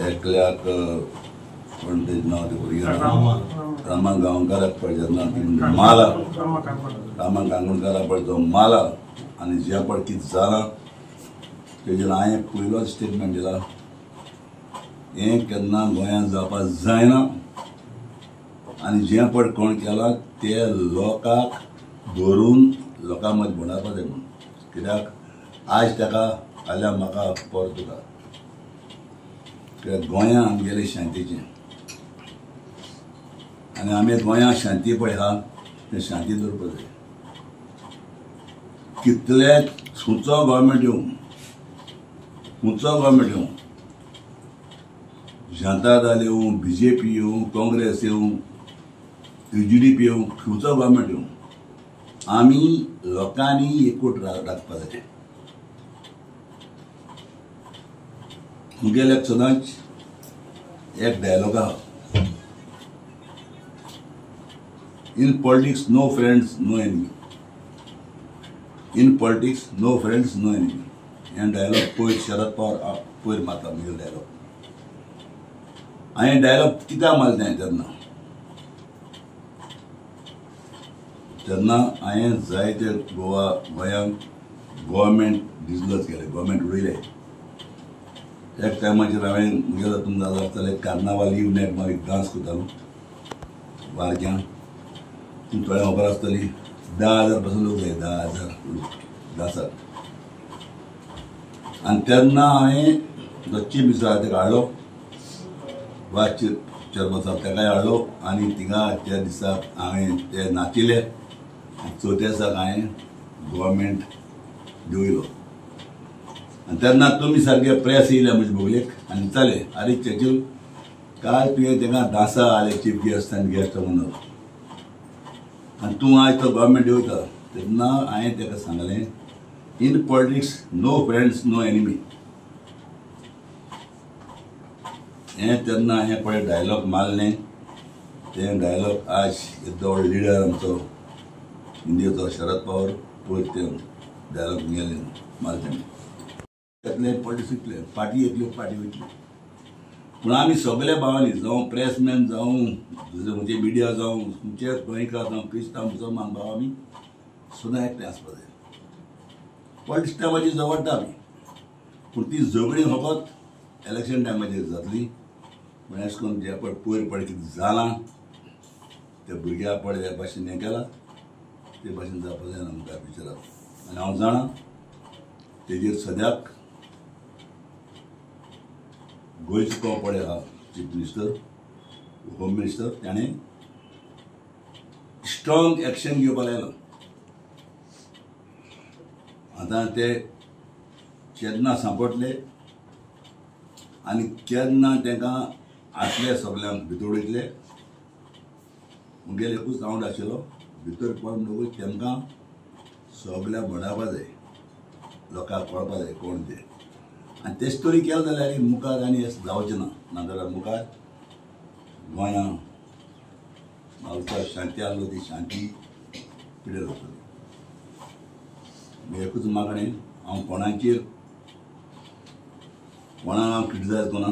एकल्याक पण तेजें नांव तें भुरग्यां रामा गांवकाराक पळय जेन्ना माला रामा कांगणकाराक पळय तो माला आनी जें पळय कितें जालां तेजेर हांवें पयलोच स्टेटमेंट दिला हें केन्ना गोंयांत जावपाक जायना आनी जें पळय कोण केलां तें लोकांक धरून लोकां मदीं भोंवडावपा जाय म्हणून कित्याक आज ताका फाल्यां म्हाका पर तुका कित्याक गोंयां आमगेलें शांतीचें आनी आमी गोंयां शांती पळय आहा तें शांती दवरपा जाय कितले खंयचो गव्हर्मेंट येवं जनता दल येवं BJP येवं काँग्रेस येवं UGDP येवं खंयचो गव्हर्मेंट येवं आमी लोकांनी एकूट राखपा जाय मुगेल्याक सदांच एक डायलॉग आहा in politics no friends no enemy in politics no friends no enemy हें डायलॉग पयर शरद पवार पयर मारता मुगेलो डायलॉग हांवें डायलॉग कित्याक मारलें तेन्ना हांवें जायते गोंयांत गव्हर्मेंट डिसलस केले गव्हर्मेंट उडयले एक टायमाचेर हांवें मुगेलो तुमकां जाताले कार्नावाल इव्हनिंग मागीर डांस करतालो वारक्यां थोड्या खबर आसतली 10,000 पासून लोक जाय 10,000 डांसाक आनी तेन्ना हांवें जो चीफ मिनिस्टर आहा ताका हाडलो वायस चेअरमन साहेब ताकाय हाडलो आनी थिंगा त्या दिसाक हांवें ते नाचिले चवथ्या दिसाक हांवें गव्हर्मेंट देंवयलो आनी तेन्ना तुमी सारके प्रेस येयले म्हजे भोगलेक आनी विचारले आरे चर्चिल काल तुवें तांकां डांसा आले चीफ गेस्ट आनी गेस्ट म्हणून आनी तूं आयज तो गव्हर्मेंट देंवयता तेन्ना हांवें ताका सांगलें in politics no friends no enemy हें तेन्ना हांवें पळय डायलॉग मारलें तें डायलॉग आज येदो व्हडलो लिडर आमचो इंडियेचो शरद पवार पयर तें डायलॉग गेले मारले तेतले पॉलिटिक्स इतले पार्टी येतल्यो पार्टी वयतल्यो पूण आमी सगळे भावांनी जावं प्रेसमॅन जावं म्हणजे मिडिया जावं खंयचे गोंयकार जावं क्रिस्तांव मुसलमान भाव आमी सदां एकठांय आसपा जाय पॉलिटिक्स टायमाचेर झगडटा आमी पूण ती झगडी फकत इलेक्शन टायमाचेर जातली पूण अशें करून जे पळय पयर पळय कितें जालां ते भुरग्याक पळय ह्या भाशेन हें केलां ते भाशेन जावपा जायना मुखार विचारात आनी हांव जाणा तेजेर सद्याक गोंयचो तो पळय आहा चीफ मिनिस्टर होम मिनिस्टर ताणें स्ट्रॉंग एक्शन घेवपा लायला आतां ते केन्ना सांपडले आनी केन्ना तांकां आटले सगल्यांक भितर उडयतले मुगेलो एकूच रावंड आशिल्लो भितर पडून तेमकां सगळ्या भोंवडावपा जाय लोकांक कळपा जाय कोण ते आनी तेच तरी केलें जाल्यार मुखार आनी अशें जावचें ना नाजाल्यार मुखार गोंयां म्हाका शांती आहलो ती शांती पिड्यार जातली एकूच मागणें हांव कोणाचेर कोणाक हांव क्रिटिसायज करना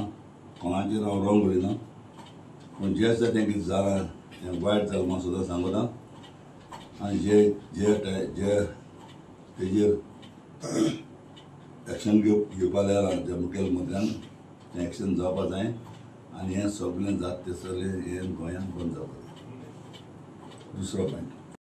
कोणाचेर हांव रॉंग उलयना पूण जें आसा तें कितें जालां तें वायट जालां म्हाका सुद्दां सांगता आनी जे तेजेर एक्शन घेवपा लायला ज्या मुखेल मंत्र्यान तें एक्शन जावपा जाय आनी हें सगळें जाता तें सगळें हें गोंयांत बंद जावपा जाय दुसरो पॉयंट